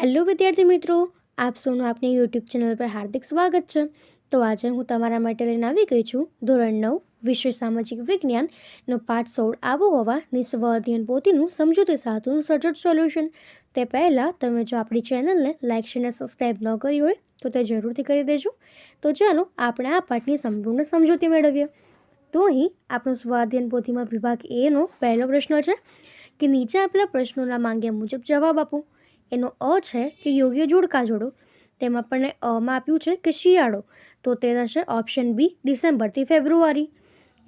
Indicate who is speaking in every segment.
Speaker 1: Hello વિદ્યાર્થી મિત્રો, આપ સૌનું આપની યુટ્યુબ ચેનલ પર હાર્દિક સ્વાગત છે। તો આજે હું તમારા માટે લઈને આવી ગઈ છું ધોરણ 9 વિષય સામાજિક વિજ્ઞાનનો પાઠ 16 આબોહવાની સ્વ અધ્યયન પોથીનું સમજૂતી સાથેનું સચોટ સોલ્યુશન। તે પહેલાં તમે જો આપણી ચેનલને લાઇક શેર અને સબસ્ક્રાઈબ ન કરી હોય તો તે જરૂરથી કરી દેજો। તો ચાલો આપણે આ પાઠની સંપૂર્ણ સમજૂતી મેળવીએ। તો અહીં આપણો સ્વ અધ્યયન પોથીમાં વિભાગ એનો પહેલો પ્રશ્ન છે કે નીચે આપેલા પ્રશ્નોના માંગ્યા મુજબ જવાબ આપો। એનો અ છે કે યોગ્ય જોડકા જોડો। તેમાં આપણને અમાં આપ્યું છે કે શિયાળો, તો તે થશે ઓપ્શન બી ડિસેમ્બરથી ફેબ્રુઆરી।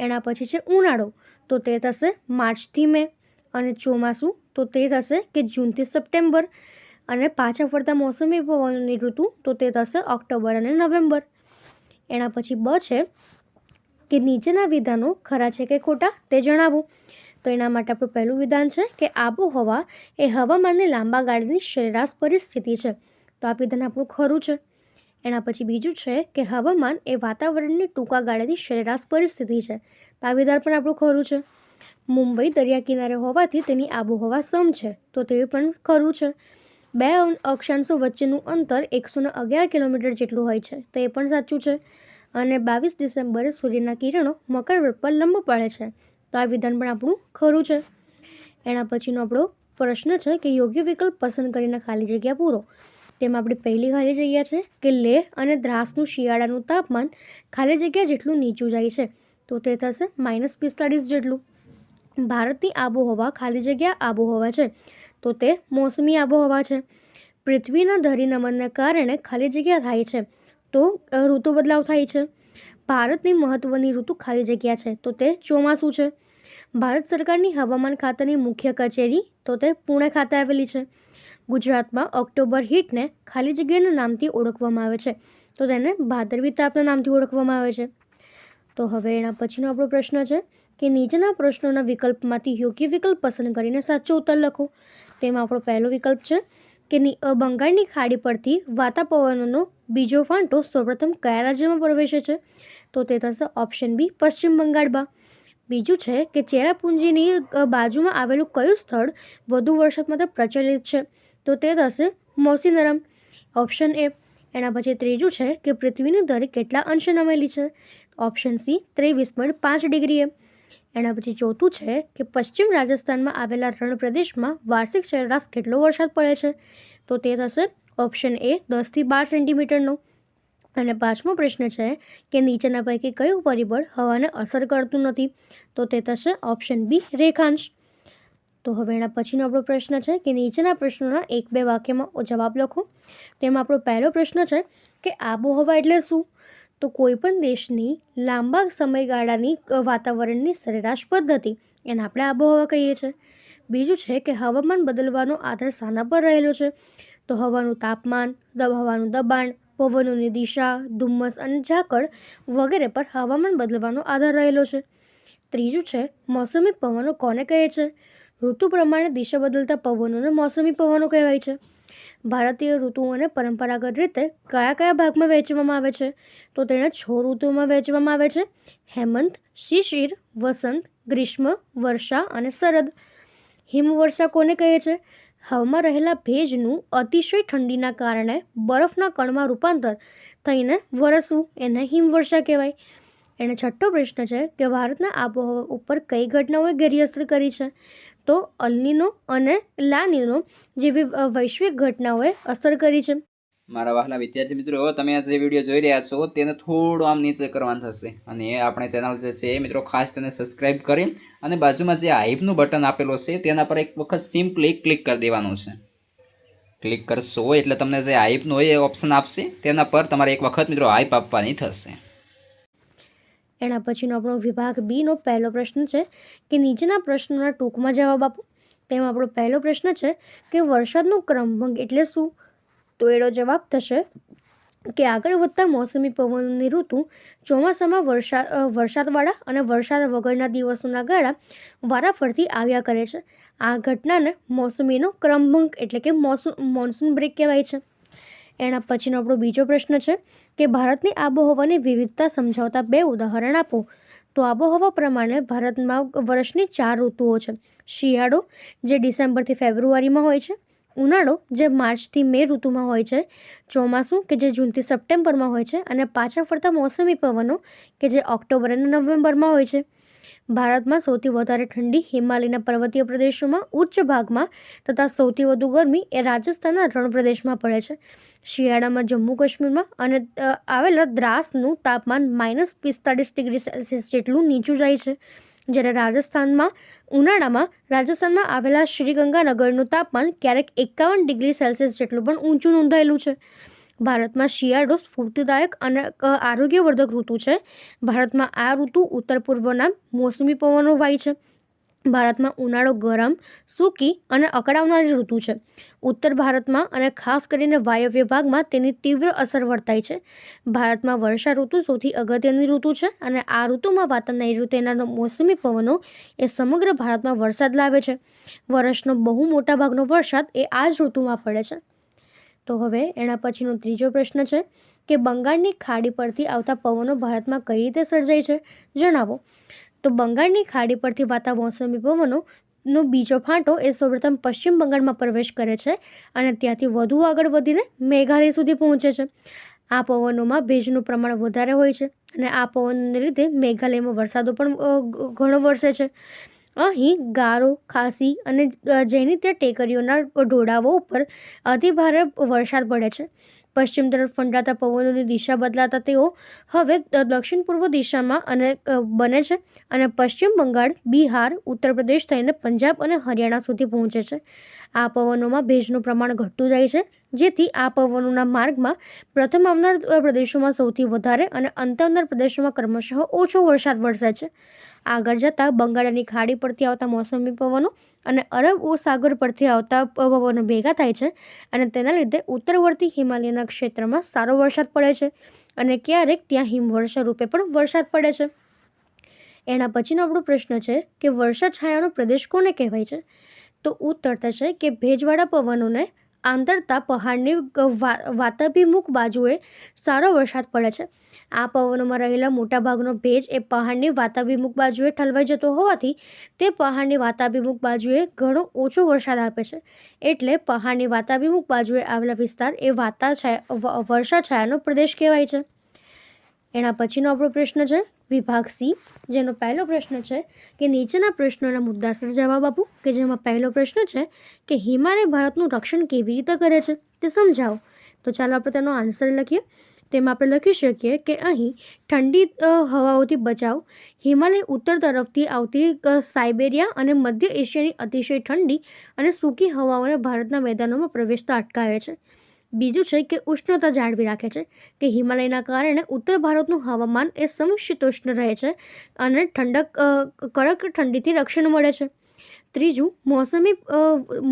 Speaker 1: એના પછી છે ઉનાળો, તો તે થશે માર્ચથી મે। અને ચોમાસું, તો તે થશે કે જૂનથી સપ્ટેમ્બર। અને પાછા ફરતા મોસમી પવનોની ઋતુ, તો તે થશે ઓક્ટોબર અને નવેમ્બર। એના પછી બ છે કે નીચેના વિધાનો ખરા છે કે ખોટા તે જણાવો। તો એના માટે આપણું પહેલું વિધાન છે કે આબોહવા એ હવામાનની લાંબા ગાળાની સરેરાશ પરિસ્થિતિ છે, તો આ વિધાન આપણું ખરું છે। એના પછી બીજું છે કે હવામાન એ વાતાવરણની ટૂંકા ગાળાની સરેરાશ પરિસ્થિતિ છે, તો આ વિધાન પણ આપણું ખરું છે। મુંબઈ દરિયા કિનારે હોવાથી તેની આબોહવા સમ છે, તો તે પણ ખરું છે। બે અક્ષાંશો વચ્ચેનું અંતર 111 કિલોમીટર જેટલું હોય છે, તો એ પણ સાચું છે। અને 22 ડિસેમ્બરે સૂર્યના કિરણો મકર વૃત્ત પર લંબ પડે છે, તો આ વિધાન પણ આપણું ખરું છે। એના પછીનો આપણો પ્રશ્ન છે કે યોગ્ય વિકલ્પ પસંદ કરીને ખાલી જગ્યા પૂરો। તેમાં આપણી પહેલી ખાલી જગ્યા છે કે લેહ અને દ્રાસનું શિયાળાનું તાપમાન ખાલી જગ્યા જેટલું નીચું જાય છે, તો તે થશે -45 જેટલું। ભારતની આબોહવા ખાલી જગ્યા આબોહવા છે, તો તે મોસમી આબોહવા છે। પૃથ્વીના ધરીનમનને કારણે ખાલી જગ્યા થાય છે, તો ઋતુ બદલાવ થાય છે। ભારતની મહત્વની ઋતુ ખાલી જગ્યા છે, તો તે ચોમાસું છે। ભારત સરકારની હવામાન ખાતાની મુખ્ય કચેરી, તો તે પુણે ખાતે આવેલી છે। ગુજરાતમાં ઓક્ટોબર હીટને ખાલી જગ્યાના નામથી ઓળખવામાં આવે છે, તો તેને ભાદરવી તાપના નામથી ઓળખવામાં આવે છે। તો હવે એના પછીનો આપણો પ્રશ્ન છે કે નીચેના પ્રશ્નોના વિકલ્પમાંથી યોગ્ય વિકલ્પ પસંદ કરીને સાચો ઉત્તર લખો। તેમાં આપણો પહેલો વિકલ્પ છે કે બંગાળની ખાડી પરથી વાતા પવનોનો બીજો ફાંટો સૌપ્રથમ કયા રાજ્યમાં પ્રવેશે છે, તો તે થશે ઓપ્શન બી પશ્ચિમ બંગાળમાં। બીજું છે કે ચેરાપુંજીની બાજુમાં આવેલું કયું સ્થળ વધુ વરસાદ માટે પ્રચલિત છે, તો તે થશે મૌસીનરામ, ઓપ્શન એ। એના પછી ત્રીજું છે કે પૃથ્વીની ધરી કેટલા અંશે નમેલી છે, ઓપ્શન સી 23.5 ડિગ્રીએ। એના પછી ચોથું છે કે પશ્ચિમ રાજસ્થાનમાં આવેલા રણ પ્રદેશમાં વાર્ષિક સરેરાશ કેટલો વરસાદ પડે છે, તો તે થશે ઓપ્શન એ 10 થી 12 સેન્ટીમીટરનો। અને પાંચમો પ્રશ્ન છે કે નીચેના પૈકી કયું પરિબળ હવાને અસર કરતું નથી, તો તે થશે ઓપ્શન બી રેખાંશ। તો હવે એના પછીનો આપણો પ્રશ્ન છે કે નીચેના પ્રશ્નોના 1-2 વાક્યમાં જવાબ લખો। તેમાં આપણો પહેલો પ્રશ્ન છે કે આબોહવા એટલે શું, તો કોઈ પણ દેશની લાંબા સમયગાળાની વાતાવરણની સરેરાશ પદ્ધતિ, એને આપણે આબોહવા કહીએ છીએ। બીજું છે કે હવામાન બદલવાનો આધાર શાના પર રહેલો છે, તો હવાનું તાપમાન, હવાનું દબાણ, પવનોની દિશા, ધુમ્મસ અને ઝાકળ વગેરે પર હવામાન બદલવાનો આધાર રહેલો છે। ત્રીજું છે મોસમી પવનો કોને કહે છે, ઋતુ પ્રમાણે દિશા બદલતા પવનોને મોસમી પવનો કહેવાય છે। ભારતીય ઋતુઓને પરંપરાગત રીતે કયા કયા ભાગમાં વહેંચવામાં આવે છે, તો તેને 6 ઋતુઓમાં વહેંચવામાં આવે છે: હેમંત, શિશિર, વસંત, ગ્રીષ્મ, વર્ષા અને શરદ। હિમવર્ષા કોને કહે છે, હવામાં રહેલા ભેજનું અતિશય ઠંડીના કારણે બરફના કણમાં રૂપાંતર થઈને વરસવું, એને હિમવર્ષા કહેવાય। એને છઠ્ઠો પ્રશ્ન છે કે ભારતના આબોહવા ઉપર કઈ ઘટનાઓએ ઘેરી અસર કરી છે, તો અલ્નીનો અને લાનીનો જેવી વૈશ્વિક ઘટનાઓએ અસર કરી છે।
Speaker 2: મારા વહાલા વિદ્યાર્થી મિત્રો, તમે આ જે વિડીયો જોઈ રહ્યા છો તેને થોડું આમ નીચે કરવાનું થશે, અને એ આપણે ચેનલ જે છે એ મિત્રો ખાસ તેને સબસ્ક્રાઈબ કરી અને બાજુમાં જે હાઈપનું બટન આપેલું છે તેના પર એક વખત સિમ્પલી ક્લિક કરી દેવાનું છે। ક્લિક કરશો એટલે તમને જે હાઈપનું હોય એ ઓપ્શન આપશે, તેના પર તમારે એક વખત મિત્રો હાઈપ આપવાની થશે।
Speaker 1: એના પછીનો આપણો વિભાગ બીનો પહેલો પ્રશ્ન છે કે નીચેના પ્રશ્નોના ટૂંકમાં જવાબ આપો। તેમાં આપણો પહેલો પ્રશ્ન છે કે વરસાદનું ક્રમભંગ એટલે શું, તો એનો જવાબ થશે કે આગળ વધતા મોસમી પવનોની ઋતુ ચોમાસામાં વરસાદવાળા અને વરસાદ વગરના દિવસોના ગાળા વારાફરતી આવ્યા કરે છે। આ ઘટનાને મોસમીનો ક્રમભંગ એટલે કે મોન્સૂન બ્રેક કહેવાય છે। એના પછીનો આપણો બીજો પ્રશ્ન છે કે ભારતની આબોહવાની વિવિધતા સમજાવતા 2 ઉદાહરણ આપો। તો આબોહવા પ્રમાણે ભારતમાં વર્ષની 4 ઋતુઓ છે: શિયાળો, જે ડિસેમ્બરથી ફેબ્રુઆરીમાં હોય છે; ઉનાળો જે માર્ચથી મે ઋતુમાં હોય છે, ચોમાસું કે જે જૂનથી સપ્ટેમ્બરમાં હોય છે, અને પાછા ફરતા મોસમી પવનો કે જે ઓક્ટોબર અને નવેમ્બરમાં હોય છે. ભારતમાં સૌથી વધારે ઠંડી હિમાલયના પર્વતીય પ્રદેશોમાં ઉચ્ચ ભાગમાં તથા સૌથી વધુ ગરમી એ રાજસ્થાનના રણ પ્રદેશમાં પડે છે. શિયાળામાં જમ્મુ કાશ્મીરમાં અને આવેલા દ્રાસનું તાપમાન -45 ડિગ્રી સેલ્સિયસ જેટલું નીચું જાય છે. જ્યારે ઉનાળામાં રાજસ્થાનમાં આવેલા શ્રીગંગાનગરનું તાપમાન ક્યારેક 51 ડિગ્રી સેલ્સિયસ જેટલું પણ ઊંચું નોંધાયેલું છે. ભારતમાં શિયાળો સ્ફૂર્તિદાયક અને આરોગ્યવર્ધક ઋતુ છે. ભારતમાં આ ઋતુ ઉત્તર પૂર્વના મોસમી પવનો વાય છે. ભારતમાં ઉનાળો ગરમ, સૂકી અને અકળાવનારી ઋતુ છે. ઉત્તર ભારતમાં અને ખાસ કરીને વાયવ્ય ભાગમાં તેની તીવ્ર અસર વર્તાય છે. ભારતમાં વર્ષા ઋતુ સૌથી અગત્યની ઋતુ છે અને આ ઋતુમાં તેના મોસમી પવનો એ સમગ્ર ભારતમાં વરસાદ લાવે છે. વર્ષનો બહુ મોટા ભાગનો વરસાદ એ આ જ ઋતુમાં પડે છે. તો હવે એના પછીનો ત્રીજો પ્રશ્ન છે કે બંગાળની ખાડી પરથી આવતા પવનો ભારતમાં કઈ રીતે સર્જાય છે, જણાવો. તો બંગાળની ખાડી પરથી વાતા મોસમી પવનોનો બીજો ફાંટો એ સૌપ્રથમ પશ્ચિમ બંગાળમાં પ્રવેશ કરે છે અને ત્યાંથી વધુ આગળ વધીને મેઘાલય સુધી પહોંચે છે. આ પવનોમાં ભેજનું પ્રમાણ વધારે હોય છે અને આ પવનને લીધે મેઘાલયમાં વરસાદો પણ ઘણો વરસે છે. અહીં ગારો, ખાસી અને જૈનિત્ય ટેકરીઓના ઢોળાવો ઉપર અતિભારે વરસાદ પડે છે. પશ્ચિમ તરફ ફંટાતા પવનોની દિશા બદલાતા તેઓ હવે દક્ષિણ પૂર્વ દિશામાં બને છે અને પશ્ચિમ બંગાળ, બિહાર, ઉત્તર પ્રદેશ થઈને પંજાબ અને હરિયાણા સુધી પહોંચે છે. આ પવનોમાં ભેજનું પ્રમાણ ઘટતું જાય છે, જેથી આ પવનોના માર્ગમાં પ્રથમ આવનાર પ્રદેશોમાં સૌથી વધારે અને અંત આવનાર પ્રદેશોમાં ક્રમશઃ ઓછો વરસાદ વરસે છે. આગળ જતાં બંગાળની ખાડી પરથી આવતા મોસમી પવનો અને અરબ સાગર પરથી આવતા પવનો ભેગા થાય છે અને તેના લીધે ઉત્તરવર્તી હિમાલયના ક્ષેત્રમાં સારો વરસાદ પડે છે અને ક્યારેક ત્યાં હિમવર્ષા રૂપે પણ વરસાદ પડે છે. એના પછીનો આપણો પ્રશ્ન છે કે વર્ષા છાયાનો પ્રદેશ કોને કહેવાય છે. તો ઉત્તર થશે કે ભેજવાળા પવનોને આંતરતા પહાડની વાતાભિમુખ બાજુએ સારો વરસાદ પડે છે. આ પવનોમાં રહેલા મોટાભાગનો ભેજ એ પહાડની વાતાભિમુખ બાજુએ ઠલવાઈ જતો હોવાથી તે પહાડની વાતાભિમુખ બાજુએ ઘણો ઓછો વરસાદ આપે છે. એટલે પહાડની વાતાભિમુખ બાજુએ આવેલા વિસ્તાર એ વર્ષા છાયાનો પ્રદેશ કહેવાય છે. એના પછીનો આપણો પ્રશ્ન છે વિભાગ સી, જેનો પહેલો પ્રશ્ન છે કે નીચેના પ્રશ્નોના મુદ્દાસર જવાબ આપો. કે જેમાં પહેલો પ્રશ્ન છે કે હિમાલય ભારતનું રક્ષણ કેવી રીતે કરે છે તે સમજાવો. તો ચાલો આપણે તેનો આન્સર લખીએ. તેમાં આપણે લખી શકીએ કે અહીં ઠંડી હવાઓથી બચાવ. હિમાલય ઉત્તર તરફથી આવતી સાઇબેરિયા અને મધ્ય એશિયાની અતિશય ઠંડી અને સૂકી હવાઓને ભારતના મેદાનોમાં પ્રવેશતા અટકાવે છે. બીજું છે કે ઉષ્ણતા જાળવી રાખે છે, કે હિમાલયના કારણે ઉત્તર ભારતનું હવામાન એ સમશીતોષ્ણ રહે છે અને કડક ઠંડીથી રક્ષણ મળે છે. ત્રીજું,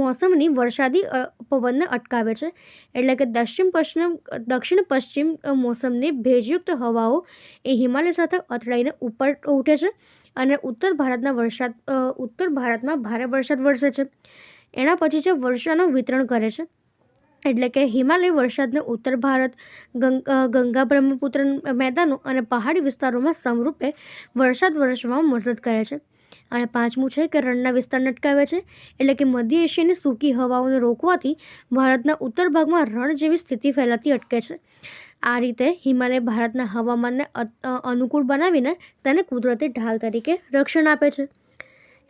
Speaker 1: મોસમની વરસાદી પવનને અટકાવે છે, એટલે કે દક્ષિણ પશ્ચિમ મોસમની ભેજયુક્ત હવાઓ એ હિમાલય સાથે અથડાઈને ઉપર ઉઠે છે અને ઉત્તર ભારતમાં ભારે વરસાદ વરસે છે. એના પછી છે વર્ષાનું વિતરણ કરે છે, એટલે કે હિમાલય વરસાદને ઉત્તર ભારત, ગંગા બ્રહ્મપુત્ર મેદાનો અને પહાડી વિસ્તારોમાં સમરૂપે વરસાદ વરસવામાં મદદ કરે છે. અને પાંચમું છે કે રણના વિસ્તારને અટકાવે છે, એટલે કે મધ્ય એશિયાની સૂકી હવાઓને રોકવાથી ભારતના ઉત્તર ભાગમાં રણ જેવી સ્થિતિ ફેલાતી અટકે છે. આ રીતે હિમાલય ભારતના હવામાનને અનુકૂળ બનાવીને તેને કુદરતી ઢાલ તરીકે રક્ષણ આપે છે.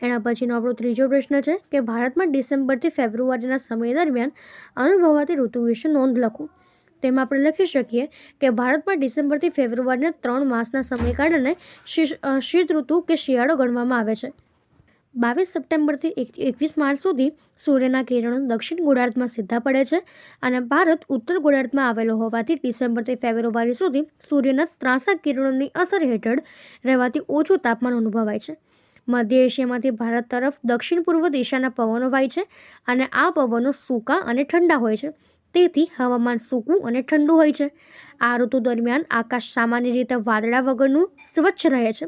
Speaker 1: એના પછીનો આપણો ત્રીજો પ્રશ્ન છે કે ભારતમાં ડિસેમ્બરથી ફેબ્રુઆરીના સમય દરમિયાન અનુભવાતી ઋતુ વિશે નોંધ લખો. તેમાં આપણે લખી શકીએ કે ભારતમાં ડિસેમ્બરથી ફેબ્રુઆરીના 3 માસના સમયગાળાને શીત ઋતુ કે શિયાળો ગણવામાં આવે છે. 22 સપ્ટેમ્બરથી 21 માર્ચ સુધી સૂર્યના કિરણો દક્ષિણ ગોળાર્ધમાં સીધા પડે છે અને ભારત ઉત્તર ગોળાર્ધમાં આવેલો હોવાથી ડિસેમ્બરથી ફેબ્રુઆરી સુધી સૂર્યના ત્રાંસા કિરણોની અસર હેઠળ રહેવાથી ઓછું તાપમાન અનુભવાય છે. મધ્ય એશિયામાંથી ભારત તરફ દક્ષિણ પૂર્વ દિશાના પવનો વાય છે અને આ પવનો સૂકા અને ઠંડા હોય છે. તેથી હવામાન સૂકું અને ઠંડુ હોય છે. આ ઋતુ દરમિયાન આકાશ સામાન્ય રીતે વાદળા વગરનું સ્વચ્છ રહે છે.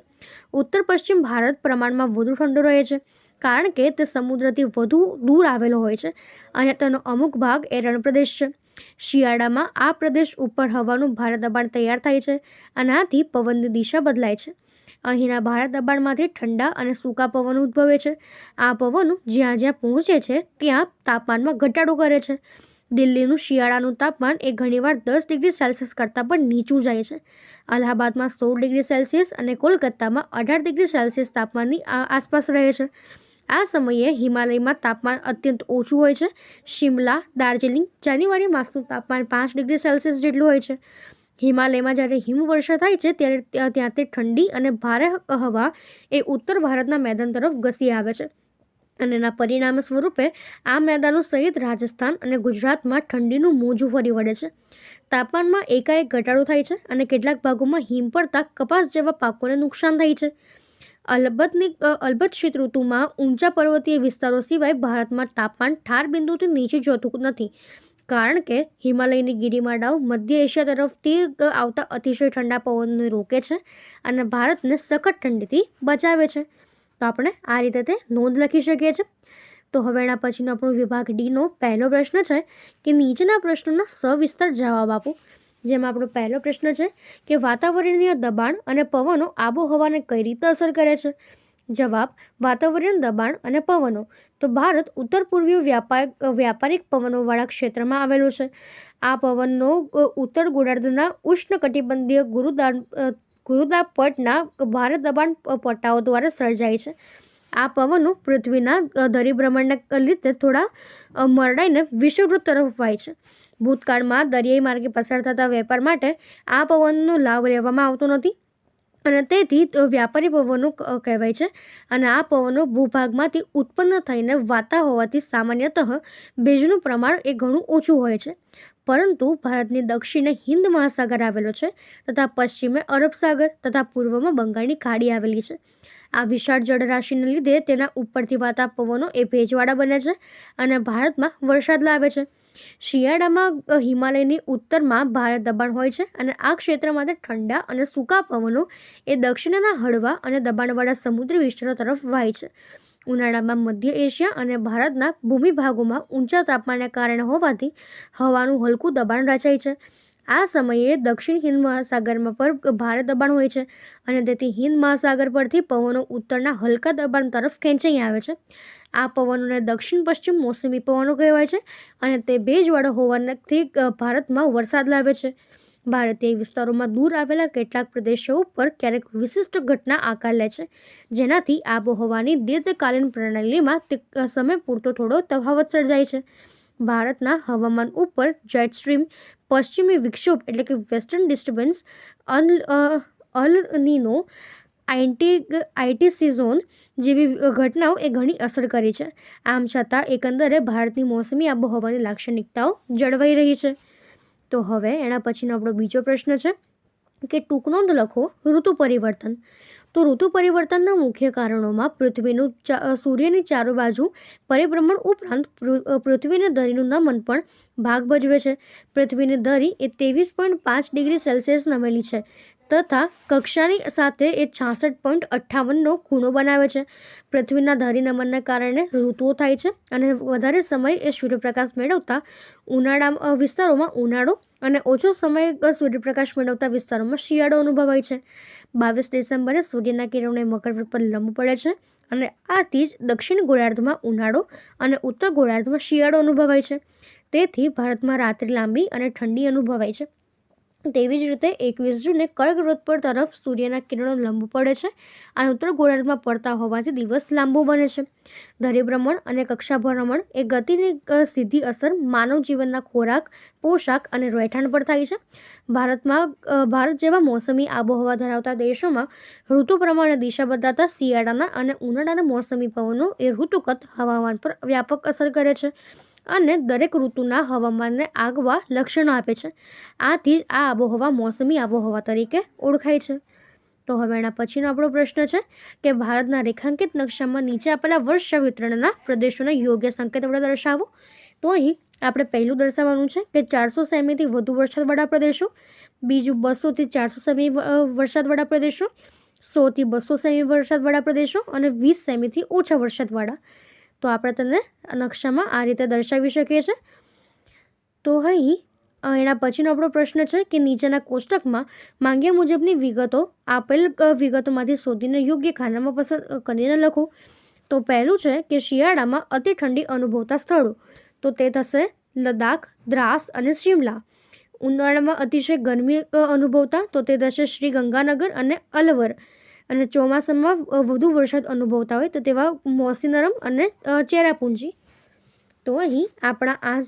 Speaker 1: ઉત્તર પશ્ચિમ ભારત પ્રમાણમાં વધુ ઠંડુ રહે છે, કારણ કે તે સમુદ્રથી વધુ દૂર આવેલો હોય છે અને તેનો અમુક ભાગ એ રણપ્રદેશ છે. શિયાળામાં આ પ્રદેશ ઉપર હવાનું ભારે દબાણ તૈયાર થાય છે અને આથી પવનની દિશા બદલાય છે અહીંના ભારે દબાણમાંથી ઠંડા અને સૂકા પવનો ઉદ્ભવે છે. આ પવનો જ્યાં જ્યાં પહોંચે છે ત્યાં તાપમાનમાં ઘટાડો કરે છે. દિલ્હીનું શિયાળાનું તાપમાન એ ઘણીવાર 10 ડિગ્રી સેલ્સિયસ કરતાં પણ નીચું જાય છે. અલ્હાબાદમાં 16 ડિગ્રી સેલ્સિયસ અને કોલકાતામાં 18 ડિગ્રી સેલ્સિયસ તાપમાનની આસપાસ રહે છે. આ સમયે હિમાલયમાં તાપમાન અત્યંત ઓછું હોય છે. શિમલા, દાર્જિલિંગ જાન્યુઆરી માસનું તાપમાન 5 ડિગ્રી સેલ્સિયસ જેટલું હોય છે. હિમાલયમાં જ્યારે હિમવર્ષા થાય છે ત્યારે ત્યાંથી ઠંડી અને ભારે હવા એ ઉત્તર ભારતના મેદાન તરફ ઘસી આવે છે અને એના પરિણામ સ્વરૂપે આ મેદાનો સહિત રાજસ્થાન અને ગુજરાતમાં ઠંડીનું મોજું ફરી વળે છે. તાપમાનમાં એકાએક ઘટાડો થાય છે અને કેટલાક ભાગોમાં હિમ પડતા કપાસ જેવા પાકોને નુકસાન થાય છે. અલબત્ત શીત ઋતુમાં ઊંચા પર્વતીય વિસ્તારો સિવાય ભારતમાં તાપમાન ઠાર બિંદુથી નીચે જતું નથી, કારણ કે હિમાલયની ગિરિમાળાઓ મધ્ય એશિયા તરફથી આવતા અતિશય ઠંડા પવનને રોકે છે અને ભારતને સખત ઠંડીથી બચાવે છે. તો આપણે આ રીતે તે નોંધ લખી શકીએ છીએ. તો હવે એના પછીનો આપણો વિભાગ ડીનો પહેલો પ્રશ્ન છે કે નીચેના પ્રશ્નોના સવિસ્તર જવાબ આપો. જેમાં આપણો પહેલો પ્રશ્ન છે કે વાતાવરણીય દબાણ અને પવનો આબોહવાને કઈ રીતે અસર કરે છે? જવાબ: વાતાવરણીય દબાણ અને પવનો. તો ભારત ઉત્તર પૂર્વીય વ્યાપારિક પવનોવાળા ક્ષેત્રમાં આવેલું છે. આ પવનો ઉત્તર ગોળાર્ધના ઉષ્ણકટિબંધીય ગુરુદાપટના ભારે દબાણ પટ્ટાઓ દ્વારા સર્જાય છે. આ પવનો પૃથ્વીના ધરીભ્રમણને લીધે થોડા મરડાઈને વિષુવવૃત્ત તરફ વાય છે. ભૂતકાળમાં દરિયાઈ માર્ગે પસાર થતા વેપાર માટે આ પવનનો લાભ લેવામાં આવતો નથી અને તેથી વ્યાપારી પવનો કહેવાય છે. અને આ પવનો ભૂભાગમાંથી ઉત્પન્ન થઈને વાતા હોવાથી સામાન્યતઃ ભેજનું પ્રમાણ એ ઘણું ઓછું હોય છે. પરંતુ ભારતની દક્ષિણે હિન્દ મહાસાગર આવેલો છે તથા પશ્ચિમે અરબ સાગર તથા પૂર્વમાં બંગાળની ખાડી આવેલી છે. આ વિશાળ જળરાશિને લીધે તેના ઉપરથી વાતા પવનો એ ભેજવાળા બને છે અને ભારતમાં વરસાદ લાવે છે. શિયાળામાં હિમાલયની ઉત્તરમાં ભારે દબાણ હોય છે અને આ ક્ષેત્રમાંથી ઠંડા અને સૂકા પવનો એ દક્ષિણના હળવા અને દબાણવાળા સમુદ્રી વિસ્તારો તરફ વાય છે. ઉનાળામાં મધ્ય એશિયા અને ભારતના ભૂમિભાગોમાં ઊંચા તાપમાનને કારણે હોવાથી હવાનું હલકું દબાણ રચાય છે. આ સમયે દક્ષિણ હિન્દ મહાસાગરમાં પર ભારે દબાણ હોય છે અને તેથી હિન્દ મહાસાગર પરથી પવનો ઉત્તરના હલકા દબાણ તરફ ખેંચાઈ આવે છે. આ પવનોને દક્ષિણ પશ્ચિમ મોસમી પવનો કહેવાય છે અને તે ભેજવાળો હોવાથી ભારતમાં વરસાદ લાવે છે. ભારતીય વિસ્તારોમાં દૂર આવેલા કેટલાક પ્રદેશો ઉપર ક્યારેક વિશિષ્ટ ઘટના આકાર લે છે, જેનાથી આબોહવાની દીર્ઘકાલીન પ્રણાલીમાં તે સમય પૂરતો થોડો તફાવત સર્જાય છે. ભારતના હવામાન ઉપર જેટ સ્ટ્રીમ, પશ્ચિમી વિક્ષોભ એટલે કે western disturbance, El Nino સિઝોન જેવી ઘટનાઓ એ ઘણી અસર કરી છે. આમ છતાં એકંદરે ભારતની મોસમી આબોહવાની લાક્ષણિકતાઓ જળવાઈ રહી છે. તો હવે એના પછીનો આપણો બીજો પ્રશ્ન છે કે ટૂંક નોંધ લખો ઋતુ પરિવર્તન. તો ઋતુ પરિવર્તનના મુખ્ય કારણોમાં પૃથ્વીનું સૂર્યની ચારો બાજુ પરિભ્રમણ ઉપરાંત પૃથ્વીની ધરીનું નમન પણ ભાગ ભજવે છે. પૃથ્વીની ધરી એ 23.5 ડિગ્રી સેલ્સિયસ નમેલી છે તથા કક્ષાની સાથે એ 66.58નો ખૂણો બનાવે છે. પૃથ્વીના ધરી નમનને કારણે ઋતુઓ થાય છે અને વધારે સમય એ સૂર્યપ્રકાશ મેળવતા વિસ્તારોમાં ઉનાળો અને ઓછો સમય સૂર્યપ્રકાશ મેળવતા વિસ્તારોમાં શિયાળો અનુભવાય છે. 22 ડિસેમ્બરે સૂર્યના કિરણો મકર પર લંબ પડે છે અને આથી જ દક્ષિણ ગોળાર્ધમાં ઉનાળો અને ઉત્તર ગોળાર્ધમાં શિયાળો અનુભવાય છે. તેથી ભારતમાં રાત્રિ લાંબી અને ઠંડી અનુભવાય છે. તેવી જ રીતે 21 જૂને કર્કવૃત પર તરફ સૂર્યના કિરણો લંબ પડે છે અને ઉત્તર ગોળાર્ધમાં પડતા હોવાથી દિવસ લાંબો બને છે. ધરીભ્રમણ અને કક્ષાભ્રમણ એ ગતિની સીધી અસર માનવ જીવનના ખોરાક, પોશાક અને રહેઠાણ પર થાય છે. ભારત જેવા મોસમી આબોહવા ધરાવતા દેશોમાં ઋતુ પ્રમાણે દિશા બદલાતા શિયાળાના અને ઉનાળાના મોસમી પવનો એ ઋતુગત હવામાન પર વ્યાપક અસર કરે છે અને દરેક ઋતુના હવામાનને આગવા લક્ષણો આપે છે. આથી જ આ આબોહવા મોસમી આબોહવા તરીકે ઓળખાય છે. તો હવે એના પછીનો આપણો પ્રશ્ન છે કે ભારતના રેખાંકિત નકશામાં નીચે આપેલા વર્ષા વિતરણના પ્રદેશોને યોગ્ય સંકેત વડે દર્શાવો. તો અહીં આપણે પહેલું દર્શાવવાનું છે કે 400 સેમીથી વધુ વરસાદવાળા પ્રદેશો, બીજું 200 થી 400 સેમી વરસાદવાળા પ્રદેશો, 100 થી 200 સેમી વરસાદવાળા પ્રદેશો અને 20 સેમીથી ઓછા વરસાદવાળા. તો આપણે તેને નકશામાં આ રીતે દર્શાવી શકીએ છીએ. તો અહીં એના પછીનો આપણો પ્રશ્ન છે કે નીચેના કોષ્ટકમાં માંગ્યા મુજબની વિગતો આપેલ વિગતોમાંથી શોધીને યોગ્ય ખાનામાં પસંદ કરીને લખો. તો પહેલું છે કે શિયાળામાં અતિ ઠંડી અનુભવતા સ્થળો, તો તે થશે લદ્દાખ, દ્રાસ અને શિમલા. ઉનાળામાં અતિશય ગરમી અનુભવતા, તો તે થશે શ્રી ગંગાનગર અને અલવર. અને ચોમાસામાં વધુ વરસાદ અનુભવતા હોય તો તેવા મોસીનરમ અને ચેરાપુંજી. તો અહીં આપણા આ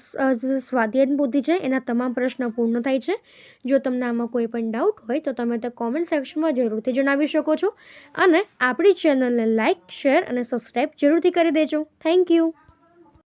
Speaker 1: સ્વાધ્યાયન પોથી છે એના તમામ પ્રશ્નો પૂર્ણ થાય છે. જો તમને આમાં કોઈ પણ ડાઉટ હોય તો તમે તે કોમેન્ટ સેક્શનમાં જરૂરથી જણાવી શકો છો. અને આપણી ચેનલને લાઇક, શેર અને સબસ્ક્રાઈબ જરૂરથી કરી દેજો. Thank you.